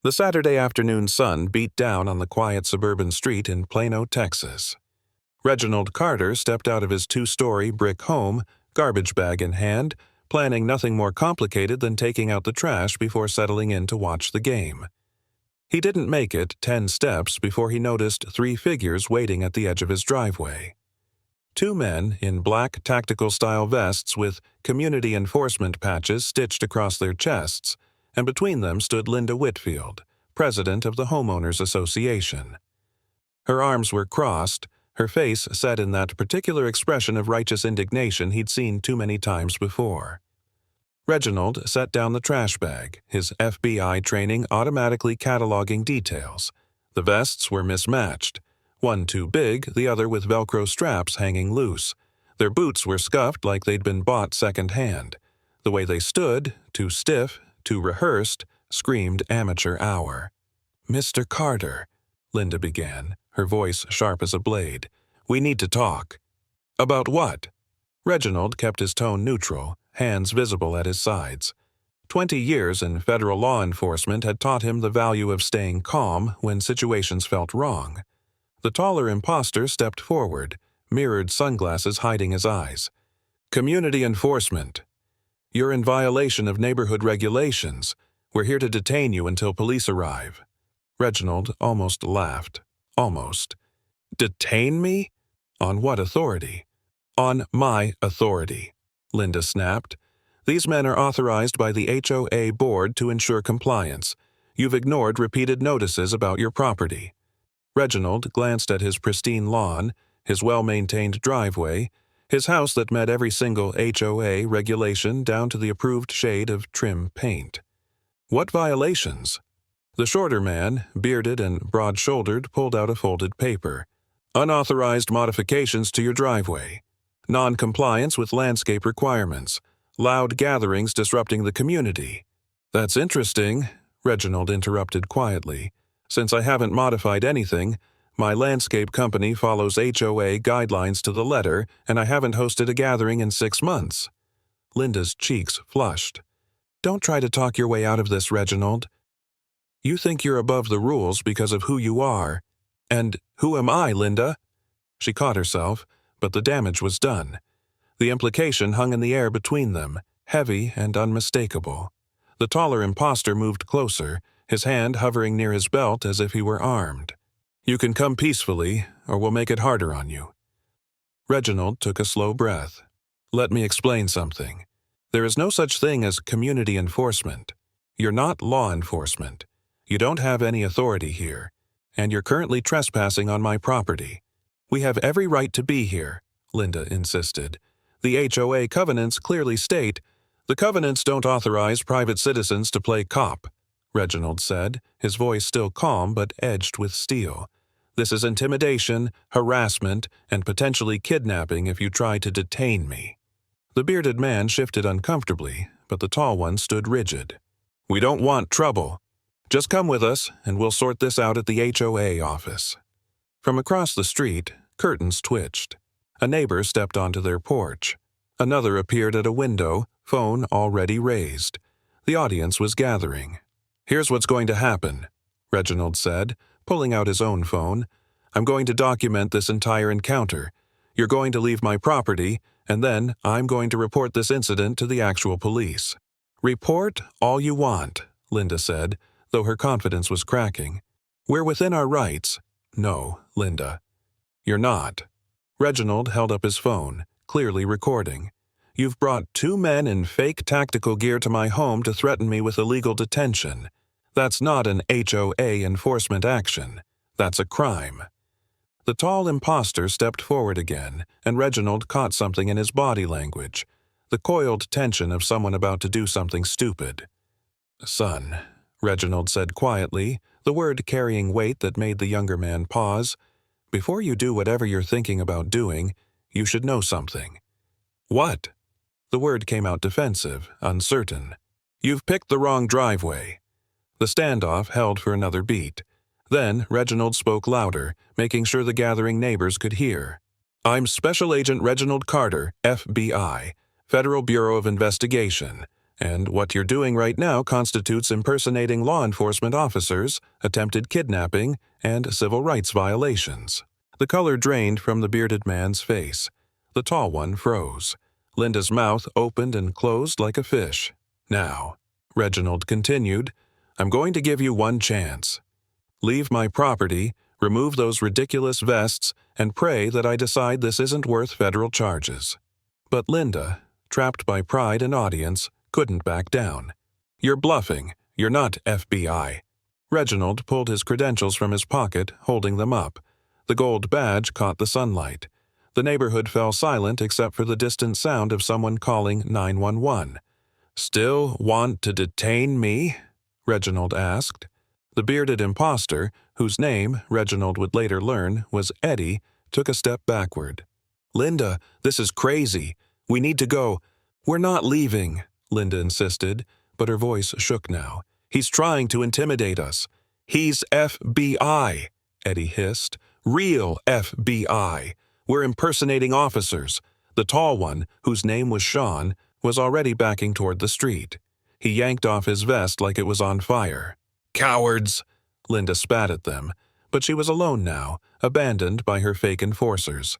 The Saturday afternoon sun beat down on the quiet suburban street in Plano, Texas. Reginald Carter stepped out of his two-story brick home, garbage bag in hand, planning nothing more complicated than taking out the trash before settling in to watch the game. He didn't make it 10 steps before he noticed 3 figures waiting at the edge of his driveway. 2 men in black tactical-style vests with community enforcement patches stitched across their chests, and between them stood Linda Whitfield, president of the Homeowners Association. Her arms were crossed, her face set in that particular expression of righteous indignation he'd seen too many times before. Reginald set down the trash bag, his FBI training automatically cataloging details. The vests were mismatched, one too big, the other with Velcro straps hanging loose. Their boots were scuffed like they'd been bought second-hand. The way they stood, too stiff, too rehearsed, screamed amateur hour. "Mr. Carter," Linda began, her voice sharp as a blade. "We need to talk." "About what?" Reginald kept his tone neutral, hands visible at his sides. 20 years in federal law enforcement had taught him the value of staying calm when situations felt wrong. The taller imposter stepped forward, mirrored sunglasses hiding his eyes. "Community enforcement. You're in violation of neighborhood regulations. We're here to detain you until police arrive." Reginald almost laughed. Almost. "Detain me? On what authority?" "On my authority," Linda snapped. "These men are authorized by the HOA board to ensure compliance. You've ignored repeated notices about your property." Reginald glanced at his pristine lawn, his well-maintained driveway, his house that met every single HOA regulation down to the approved shade of trim paint. "What violations?" The shorter man, bearded and broad-shouldered, pulled out a folded paper. "Unauthorized modifications to your driveway. Non-compliance with landscape requirements. Loud gatherings disrupting the community." "That's interesting," Reginald interrupted quietly. "Since I haven't modified anything, my landscape company follows HOA guidelines to the letter, and I haven't hosted a gathering in 6 months." Linda's cheeks flushed. "Don't try to talk your way out of this, Reginald. You think you're above the rules because of who you are. And who am I, Linda?" She caught herself, but the damage was done. The implication hung in the air between them, heavy and unmistakable. The taller imposter moved closer, his hand hovering near his belt as if he were armed. "You can come peacefully, or we'll make it harder on you." Reginald took a slow breath. "Let me explain something. There is no such thing as community enforcement. You're not law enforcement. You don't have any authority here, and you're currently trespassing on my property. We have every right to be here," Linda insisted. "The HOA covenants clearly state, the covenants don't authorize private citizens to play cop," Reginald said, his voice still calm but edged with steel. "This is intimidation, harassment, and potentially kidnapping if you try to detain me." The bearded man shifted uncomfortably, but the tall one stood rigid. "We don't want trouble. Just come with us, and we'll sort this out at the HOA office." From across the street, curtains twitched. A neighbor stepped onto their porch. Another appeared at a window, phone already raised. The audience was gathering. "Here's what's going to happen," Reginald said, pulling out his own phone. "I'm going to document this entire encounter. You're going to leave my property, and then I'm going to report this incident to the actual police." "Report all you want," Linda said, though her confidence was cracking. "We're within our rights." "No, Linda. You're not." Reginald held up his phone, clearly recording. "You've brought 2 men in fake tactical gear to my home to threaten me with illegal detention. That's not an HOA enforcement action. That's a crime." The tall imposter stepped forward again, and Reginald caught something in his body language, the coiled tension of someone about to do something stupid. "Son," Reginald said quietly, the word carrying weight that made the younger man pause, "before you do whatever you're thinking about doing, you should know something." "What?" The word came out defensive, uncertain. "You've picked the wrong driveway." The standoff held for another beat. Then Reginald spoke louder, making sure the gathering neighbors could hear. "I'm Special Agent Reginald Carter, FBI, Federal Bureau of Investigation. And what you're doing right now constitutes impersonating law enforcement officers, attempted kidnapping, and civil rights violations. The color drained from the bearded man's face. The tall one froze. Linda's mouth opened and closed like a fish. Now, Reginald continued, I'm going to give you one chance. Leave my property, remove those ridiculous vests, and pray that I decide this isn't worth federal charges. But Linda, trapped by pride and audience, couldn't back down. You're bluffing. You're not FBI. Reginald pulled his credentials from his pocket, holding them up. The gold badge caught the sunlight. The neighborhood fell silent except for the distant sound of someone calling 911. Still want to detain me? Reginald asked. The bearded imposter, whose name, Reginald would later learn, was Eddie, took a step backward. Linda, this is crazy. We need to go. We're not leaving, Linda insisted, but her voice shook now. He's trying to intimidate us. He's FBI, Eddie hissed. Real FBI. We're impersonating officers. The tall one, whose name was Sean, was already backing toward the street. He yanked off his vest like it was on fire. Cowards! Linda spat at them, but she was alone now, abandoned by her fake enforcers.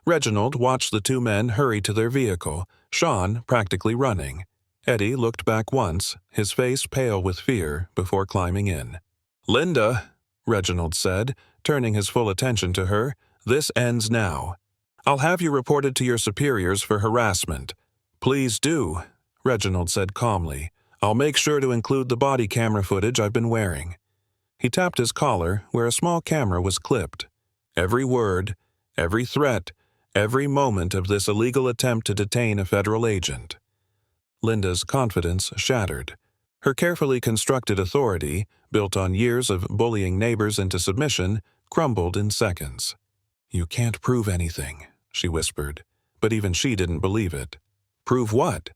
Reginald watched the two men hurry to their vehicle, Sean practically running. Eddie looked back once, his face pale with fear, before climbing in. Linda, Reginald said, turning his full attention to her, this ends now. I'll have you reported to your superiors for harassment. Please do, Reginald said calmly. I'll make sure to include the body camera footage I've been wearing. He tapped his collar where a small camera was clipped. Every word, every threat, every moment of this illegal attempt to detain a federal agent. Linda's confidence shattered. Her carefully constructed authority, built on years of bullying neighbors into submission, crumbled in seconds. You can't prove anything, she whispered, but even she didn't believe it. Prove what?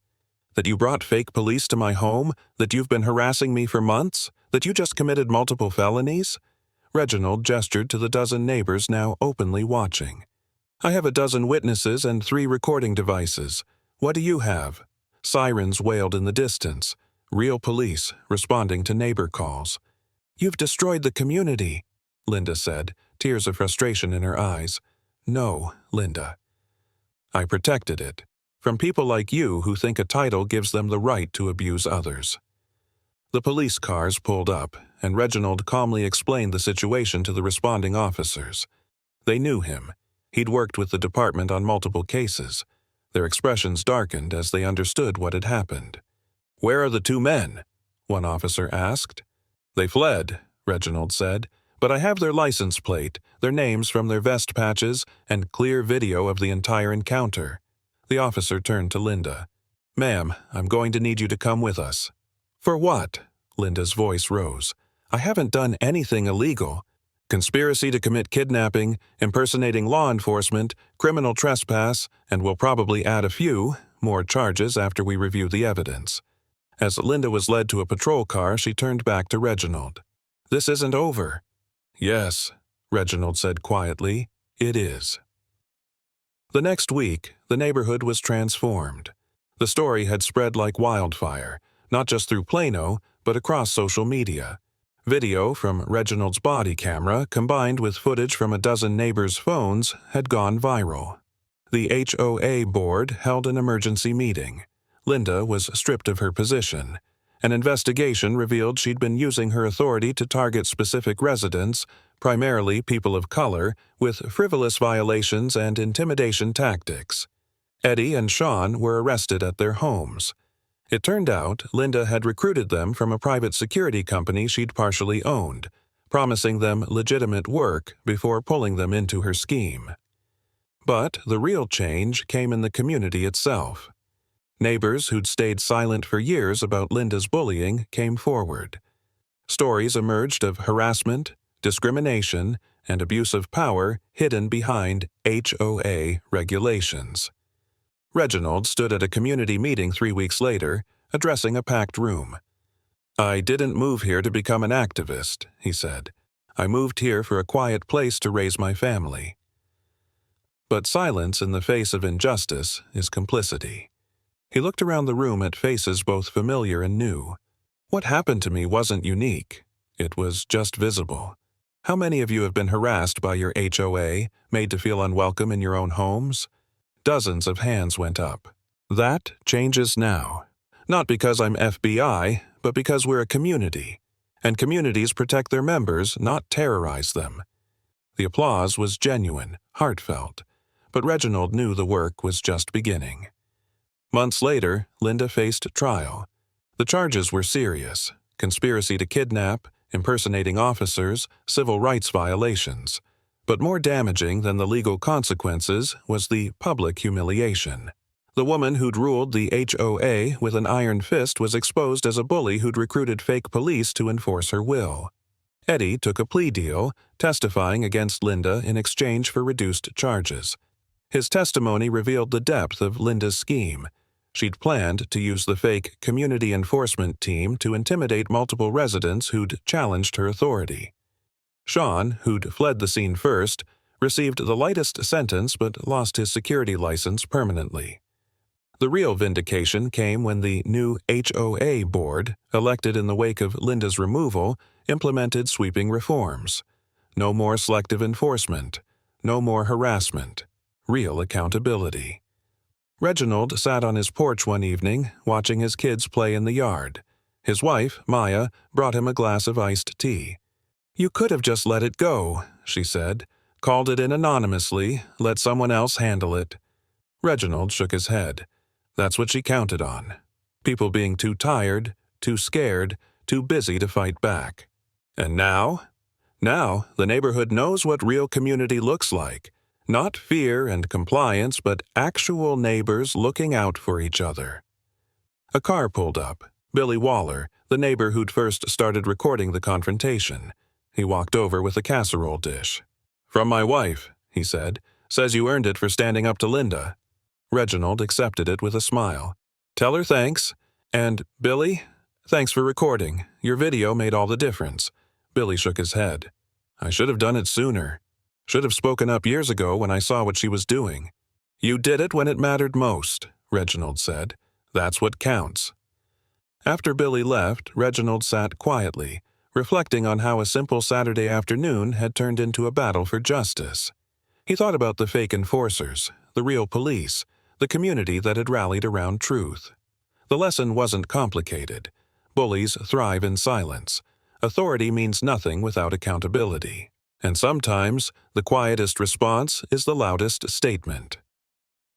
That you brought fake police to my home? That you've been harassing me for months? That you just committed multiple felonies? Reginald gestured to the dozen neighbors now openly watching. I have a dozen witnesses and 3 recording devices. What do you have? Sirens wailed in the distance. Real police responding to neighbor calls. You've destroyed the community, Linda said, tears of frustration in her eyes. No, Linda. I protected it. From people like you who think a title gives them the right to abuse others. The police cars pulled up, and Reginald calmly explained the situation to the responding officers. They knew him. He'd worked with the department on multiple cases. Their expressions darkened as they understood what had happened. Where are the 2 men? One officer asked. They fled, Reginald said, but I have their license plate, their names from their vest patches, and clear video of the entire encounter. The officer turned to Linda. Ma'am, I'm going to need you to come with us. For what? Linda's voice rose. I haven't done anything illegal. Conspiracy to commit kidnapping, impersonating law enforcement, criminal trespass, and we'll probably add a few more charges after we review the evidence. As Linda was led to a patrol car, she turned back to Reginald. This isn't over. Yes, Reginald said quietly, it is. The next week, the neighborhood was transformed. The story had spread like wildfire, not just through Plano, but across social media. Video from Reginald's body camera, combined with footage from a dozen neighbors' phones, had gone viral. The HOA board held an emergency meeting. Linda was stripped of her position. An investigation revealed she'd been using her authority to target specific residents, primarily people of color, with frivolous violations and intimidation tactics. Eddie and Sean were arrested at their homes. It turned out Linda had recruited them from a private security company she'd partially owned, promising them legitimate work before pulling them into her scheme. But the real change came in the community itself. Neighbors who'd stayed silent for years about Linda's bullying came forward. Stories emerged of harassment, discrimination, and abuse of power hidden behind HOA regulations. Reginald stood at a community meeting 3 weeks later, addressing a packed room. I didn't move here to become an activist, he said. I moved here for a quiet place to raise my family. But silence in the face of injustice is complicity. He looked around the room at faces both familiar and new. What happened to me wasn't unique. It was just visible. How many of you have been harassed by your HOA, made to feel unwelcome in your own homes? Dozens of hands went up. That changes now. Not because I'm FBI, but because we're a community. And communities protect their members, not terrorize them. The applause was genuine, heartfelt, but Reginald knew the work was just beginning. Months later, Linda faced trial. The charges were serious: conspiracy to kidnap, impersonating officers, civil rights violations. But more damaging than the legal consequences was the public humiliation. The woman who'd ruled the HOA with an iron fist was exposed as a bully who'd recruited fake police to enforce her will. Eddie took a plea deal, testifying against Linda in exchange for reduced charges. His testimony revealed the depth of Linda's scheme. She'd planned to use the fake community enforcement team to intimidate multiple residents who'd challenged her authority. Sean, who'd fled the scene first, received the lightest sentence but lost his security license permanently. The real vindication came when the new HOA board, elected in the wake of Linda's removal, implemented sweeping reforms. No more selective enforcement. No more harassment. Real accountability. Reginald sat on his porch one evening, watching his kids play in the yard. His wife, Maya, brought him a glass of iced tea. "You could have just let it go," she said. "Called it in anonymously, let someone else handle it." Reginald shook his head. That's what she counted on. People being too tired, too scared, too busy to fight back. And now? Now, the neighborhood knows what real community looks like. Not fear and compliance, but actual neighbors looking out for each other. A car pulled up. Billy Waller, the neighbor who'd first started recording the confrontation. He walked over with a casserole dish. "From my wife," he said. "Says you earned it for standing up to Linda." Reginald accepted it with a smile. "Tell her thanks. And, Billy, thanks for recording. Your video made all the difference." Billy shook his head. "I should have done it sooner. Should have spoken up years ago when I saw what she was doing." "You did it when it mattered most," Reginald said. "That's what counts." After Billy left, Reginald sat quietly, reflecting on how a simple Saturday afternoon had turned into a battle for justice. He thought about the fake enforcers, the real police, the community that had rallied around truth. The lesson wasn't complicated. Bullies thrive in silence. Authority means nothing without accountability. And sometimes, the quietest response is the loudest statement.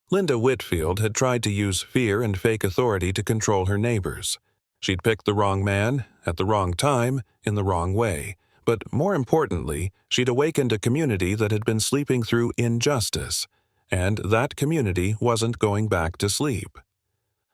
Linda Whitfield had tried to use fear and fake authority to control her neighbors. She'd picked the wrong man, at the wrong time, in the wrong way. But more importantly, she'd awakened a community that had been sleeping through injustice. And that community wasn't going back to sleep.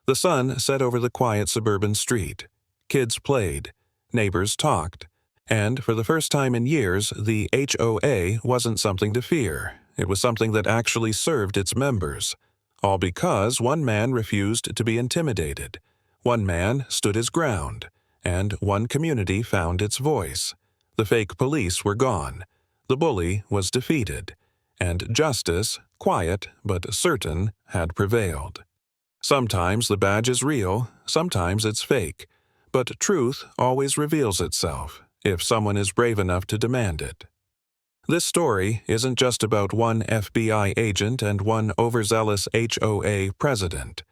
The sun set over the quiet suburban street. Kids played. Neighbors talked. And for the first time in years, the HOA wasn't something to fear. It was something that actually served its members. All because one man refused to be intimidated. One man stood his ground. And one community found its voice. The fake police were gone. The bully was defeated. And justice, quiet but certain, had prevailed. Sometimes the badge is real, sometimes it's fake, but truth always reveals itself if someone is brave enough to demand it. This story isn't just about one FBI agent and one overzealous HOA president.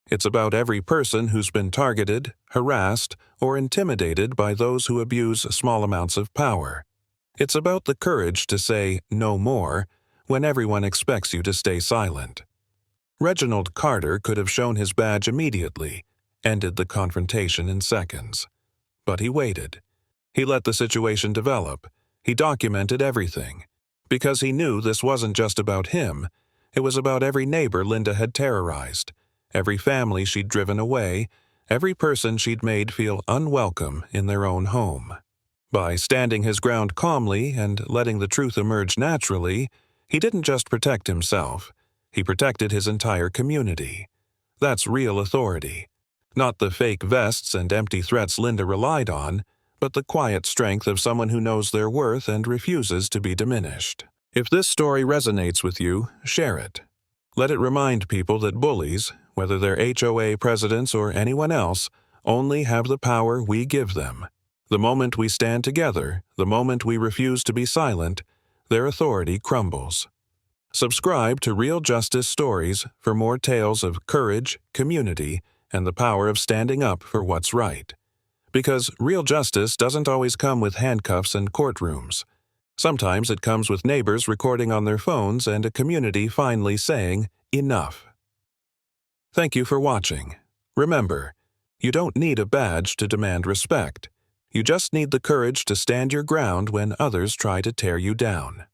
It's about every person who's been targeted, harassed, or intimidated by those who abuse small amounts of power. It's about the courage to say no more when everyone expects you to stay silent. Reginald Carter could have shown his badge immediately, ended the confrontation in seconds. But he waited. He let the situation develop. He documented everything. Because he knew this wasn't just about him. It was about every neighbor Linda had terrorized, every family she'd driven away, every person she'd made feel unwelcome in their own home. By standing his ground calmly and letting the truth emerge naturally, he didn't just protect himself, he protected his entire community. That's real authority. Not the fake vests and empty threats Linda relied on, but the quiet strength of someone who knows their worth and refuses to be diminished. If this story resonates with you, share it. Let it remind people that bullies, whether they're HOA presidents or anyone else, only have the power we give them. The moment we stand together, the moment we refuse to be silent, their authority crumbles. Subscribe to Real Justice Stories for more tales of courage, community, and the power of standing up for what's right. Because real justice doesn't always come with handcuffs and courtrooms. Sometimes it comes with neighbors recording on their phones and a community finally saying, "Enough." Thank you for watching. Remember, you don't need a badge to demand respect. You just need the courage to stand your ground when others try to tear you down.